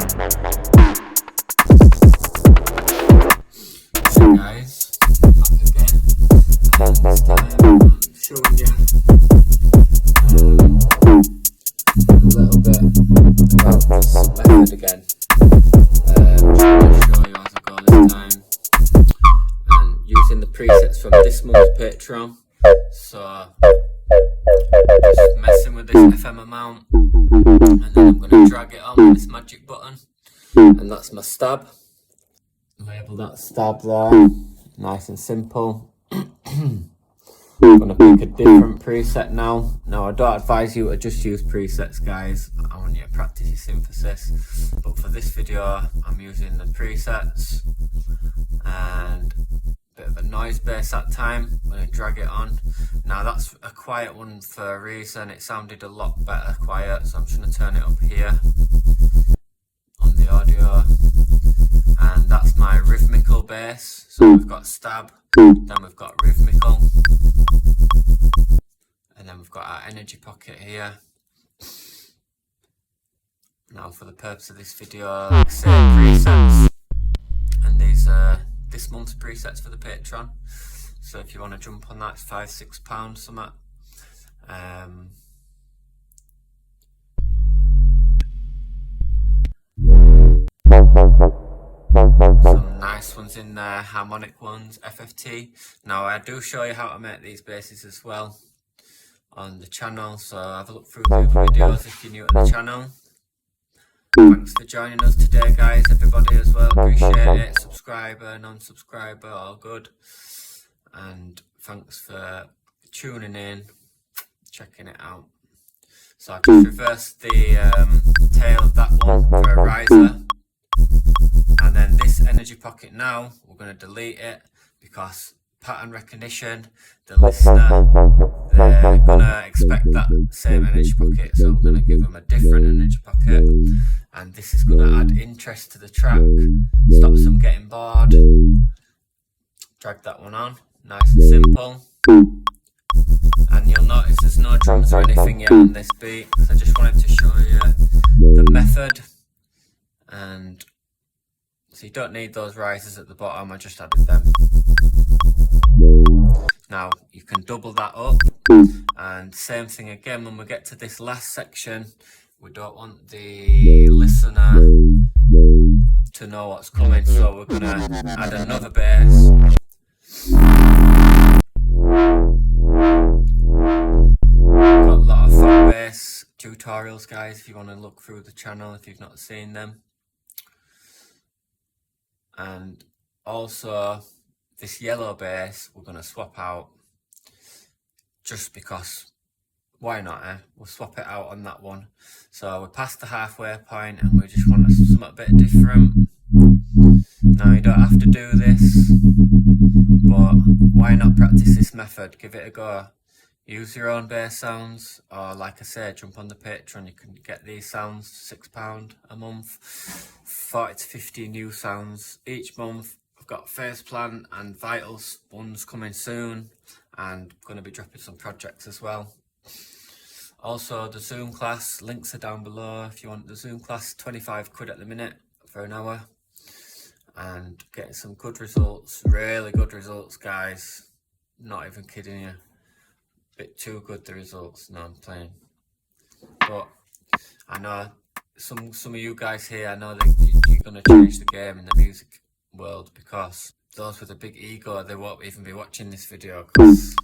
Guys, back again, and this time I'm showing you a little bit about this method again. Just going to show you as I go this time, and using the presets from this month's Patreon. So just messing with this FM amount, and then I'm going to drag it on with this magic button, and that's my stab. Label that stab there, nice and simple. I'm going to pick a different preset now. Now I don't advise you to just use presets, guys. I want you to practice your synthesis, but for this video I'm using the presets and a bit of a noise base that time. I'm going to drag it on. Now that's a quiet one for a reason. It sounded a lot better quiet, so I'm just going to turn it up here on the audio. And that's my rhythmical bass. So we've got stab, then we've got rhythmical, and then we've got our energy pocket here. Now for the purpose of this video, like I say, presets, and these are this month's presets for the Patreon. So if you want to jump on that, it's £5-6 something. Some nice ones in there, harmonic ones, FFT. Now I do show you how to make these basses as well on the channel, so have a look through the videos if you're new to the channel. Thanks for joining us today, guys, everybody as well, appreciate it. Subscriber, non-subscriber, all good. And thanks for tuning in, checking it out. So I just reversed the tail of that one for a riser. And then this energy pocket now, we're going to delete it because pattern recognition, the listener, they're going to expect that same energy pocket. So we're going to give them a different energy pocket. And this is going to add interest to the track, stops them getting bored. Drag that one on, nice and simple. And you'll notice there's no drums or anything yet on this beat. So I just wanted to show you the method. And so you don't need those risers at the bottom, I just added them. Now you can double that up, and same thing again when we get to this last section. We don't want the listener to know what's coming, so we're going to add another bass. Got a lot of fat bass tutorials, guys, if you want to look through the channel if you've not seen them. And also this yellow bass we're going to swap out just because why not, eh? We'll swap it out on that one. So we're past the halfway point and we just want something a bit different. Now you don't have to do this, but why not practice this method, give it a go. Use your own bass sounds, or like I said, jump on the Patreon, you can get these sounds, £6 a month, 40 to 50 new sounds each month. I've got Phase Plan and Vitals ones coming soon, and going to be dropping some projects as well. Also the Zoom class, links are down below if you want the Zoom class, 25 quid at the minute for an hour, and getting some good results, really good results, guys, not even kidding you. Bit too good the results. No, I'm playing, but I know some of you guys here, I know that you're going to change the game in the music world, because those with a big ego, they won't even be watching this video because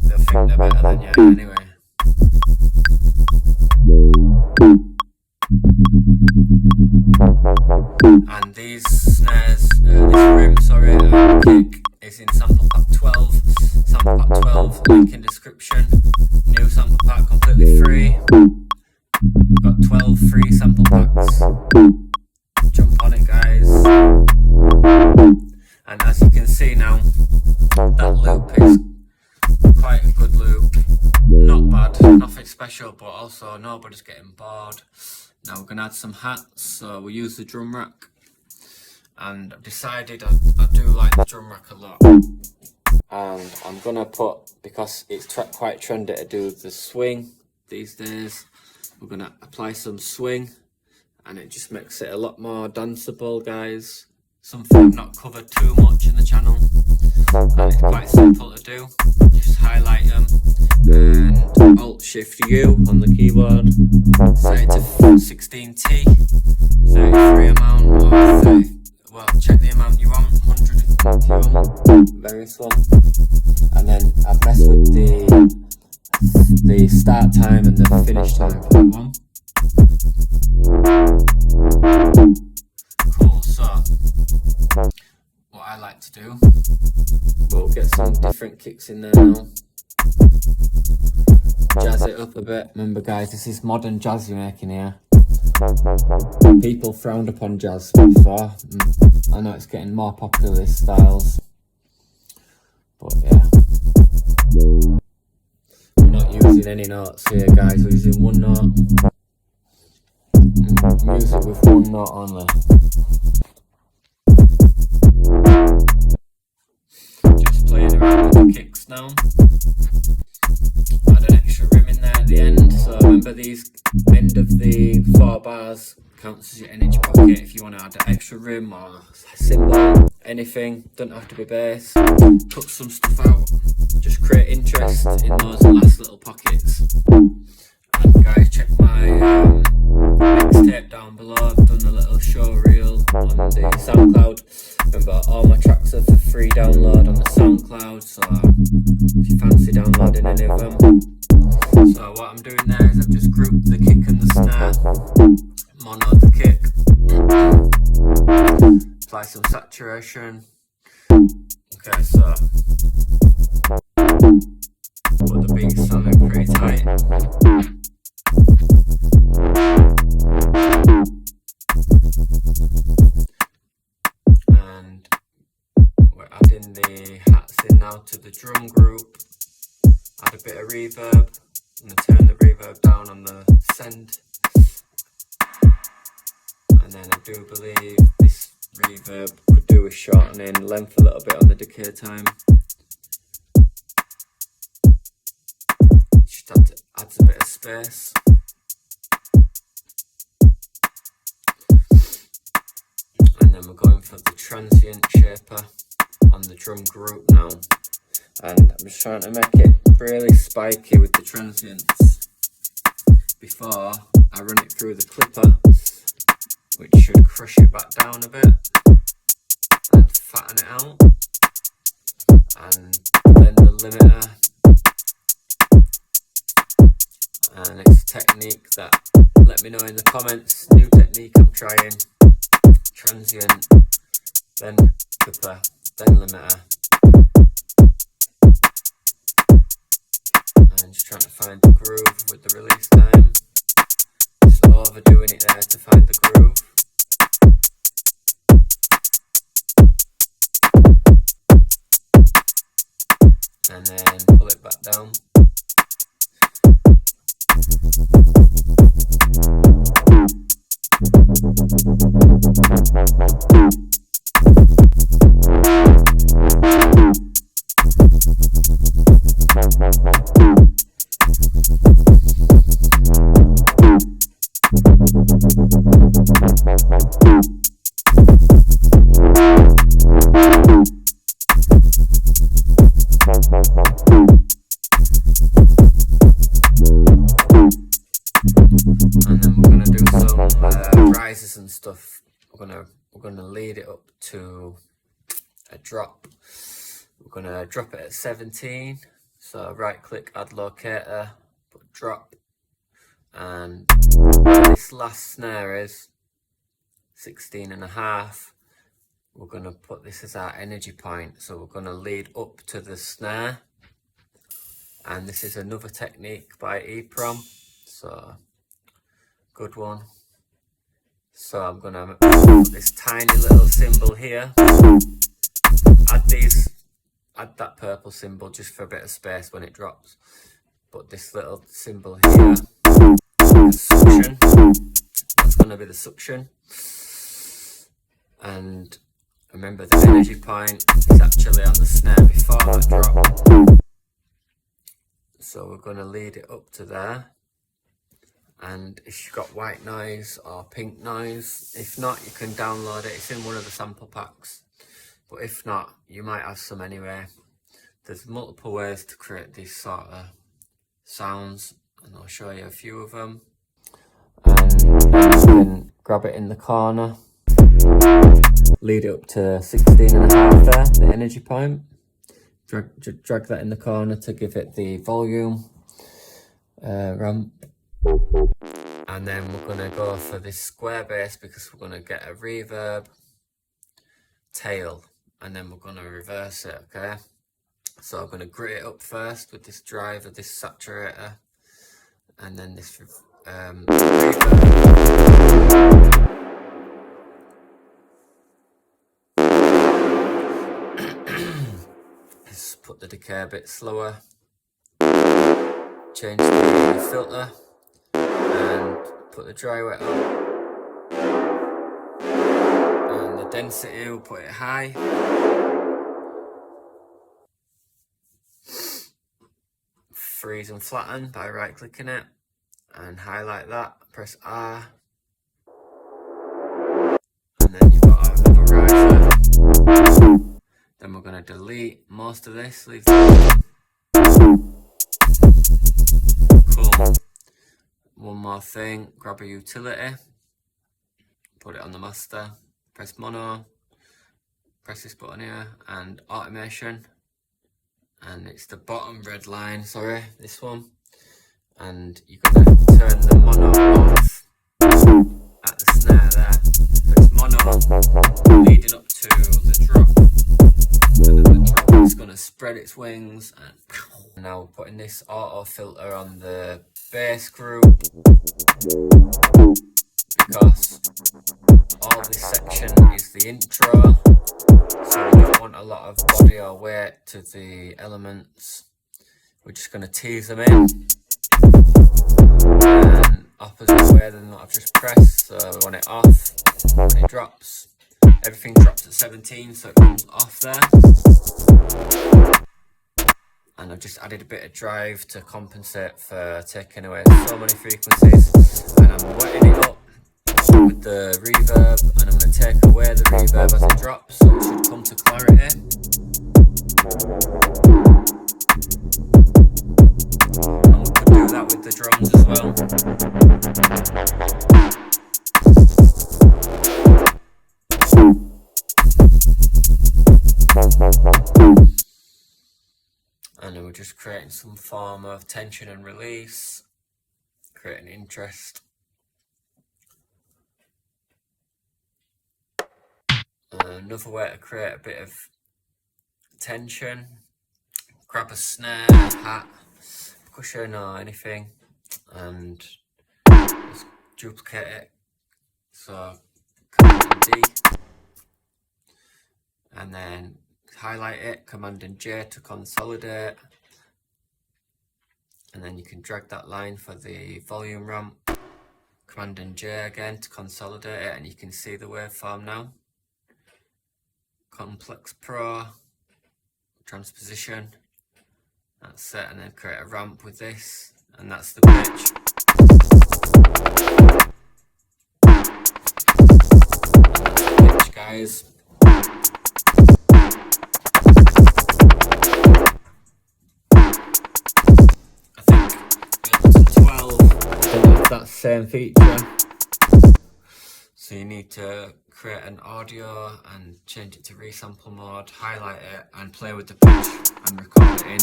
they'll think they're better than you anyway. And these snares, this room, sorry, kick is in sample pack 12. Sample pack 12, link in description. New sample pack, completely free. We've got 12 free sample packs. Jump on it, guys. And as you can see now, that loop is quite a good loop. Not bad, nothing special, but also nobody's getting bored. Now we're going to add some hats, so we'll use the drum rack. And I've decided I do like the drum rack a lot. And I'm going to put, because it's quite trendy to do the swing these days, we're going to apply some swing and it just makes it a lot more danceable, guys. Something I've not covered too much in the channel, and it's quite simple to do. Just highlight them and Alt-Shift-U on the keyboard, set it to 16T, 33 amount, or 30, well, check the amount you want, 100 if you want, very slow. And then I've messed with the start time and the finish time for that one. Cool, so what I like to do, we'll get some different kicks in there now. Jazz it up a bit. Remember guys, this is modern jazz you're making here. People frowned upon jazz before. I know it's getting more popular, these styles. But yeah. We're not using any notes here guys, we're using one note. Music with one note only. Just playing around with the kicks now. Add an extra rim in there at the end, so remember these end of the 4 bars counts as your energy pocket if you want to add an extra rim or cymbal, anything, doesn't have to be bass. Cut some stuff out, just create interest in those last little pockets. And guys, check my mixtape down below. I've done a little show reel on the SoundCloud. Remember, all my tracks are for free download on the SoundCloud, so if you fancy downloading any of them. So what I'm doing there is I've just grouped the kick and the snare, mono the kick, apply some saturation. Okay, so put the beat sounding pretty tight. And we're adding the hats in now to the drum group. Add a bit of reverb. I'm going to turn the reverb down on the send. And then I do believe this reverb could do with shortening length a little bit on the decay time. Just adds a bit of space. And then we're going for the transient shaper on the drum group now. And I'm just trying to make it really spiky with the transients before I run it through the clipper, which should crush it back down a bit and fatten it out. And then the limiter, and it's a technique that, let me know in the comments, new technique I'm trying. Transient, then clipper, then limiter. And just trying to find the groove with the release time. Just overdoing it there to find the groove. And then pull it back down. And then we're gonna do some rises and stuff. We're gonna lead it up to a drop. We're gonna drop it at 17. So right click, add locator, put drop, and this last snare is 16.5. We're gonna put this as our energy point. So we're gonna lead up to the snare. And this is another technique by EPROM. So good one. So I'm gonna put this tiny little symbol here. Add that purple symbol just for a bit of space when it drops. But this little symbol here, the suction. That's gonna be the suction. And remember, the energy point is actually on the snare before the drop. So we're gonna lead it up to there. And if you've got white noise or pink noise, if not, you can download it. It's in one of the sample packs, but if not, you might have some anyway. There's multiple ways to create these sort of sounds, and I'll show you a few of them. And you can grab it in the corner, lead it up to 16.5 there, the energy point. Drag that in the corner to give it the volume ramp. And then we're going to go for this square bass because we're going to get a reverb tail, and then we're going to reverse it, okay? So I'm going to grit it up first with this driver, this saturator, and then this reverb. Just put the decay a bit slower, change the filter, and put the dry wet on, and the density, we'll put it high. Freeze and flatten by right clicking it, and highlight that, press R, and then you've got another riser. Then we're going to delete most of this, leave that. Cool. One more thing, grab a utility, put it on the master, press mono, press this button here, and automation, and it's the bottom red line, sorry, this one, and you're going to turn the mono off at the snare there. So it's mono leading up to the drop, and then the drop is going to spread its wings, and now we're putting this auto filter on the bass group, because all this section is the intro, so we don't want a lot of body or weight to the elements. We're just going to tease them in, and opposite way than what I've just pressed. So we want it off when it drops. Everything drops at 17, so it comes off there. And I've just added a bit of drive to compensate for taking away so many frequencies, and I'm wetting it up with the reverb, and I'm going to take away the reverb as it drops, so it should come to clarity. And we could do that with the drums as well. And then we're just creating some form of tension and release, creating interest. Another way to create a bit of tension, grab a snare, hat, cushion or anything, and just duplicate it. So Command and D, and then highlight it, Command and J to consolidate, and then you can drag that line for the volume ramp, Command and J again to consolidate it, and you can see the waveform now. Complex Pro, transposition, that's it, and then create a ramp with this, and that's the pitch. And that's the pitch, guys. I think Ableton 12 doesn't have that same feature, so you need to create an audio and change it to resample mode, highlight it, and play with the pitch and record it in.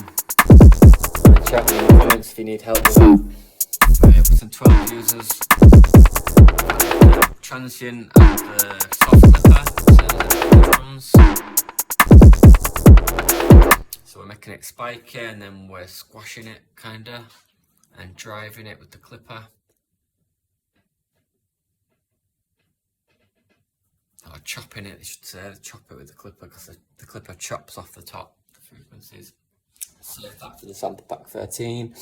And chat me in the comments if you need help with that. For Ableton 12 users, the transient and the soft clipper to the drums. So we're making it spiky, and then we're squashing it kinda and driving it with the clipper. Or chopping it, I should say, chop it with the clipper, because the clipper chops off the top frequencies. Save that for the sample pack 13.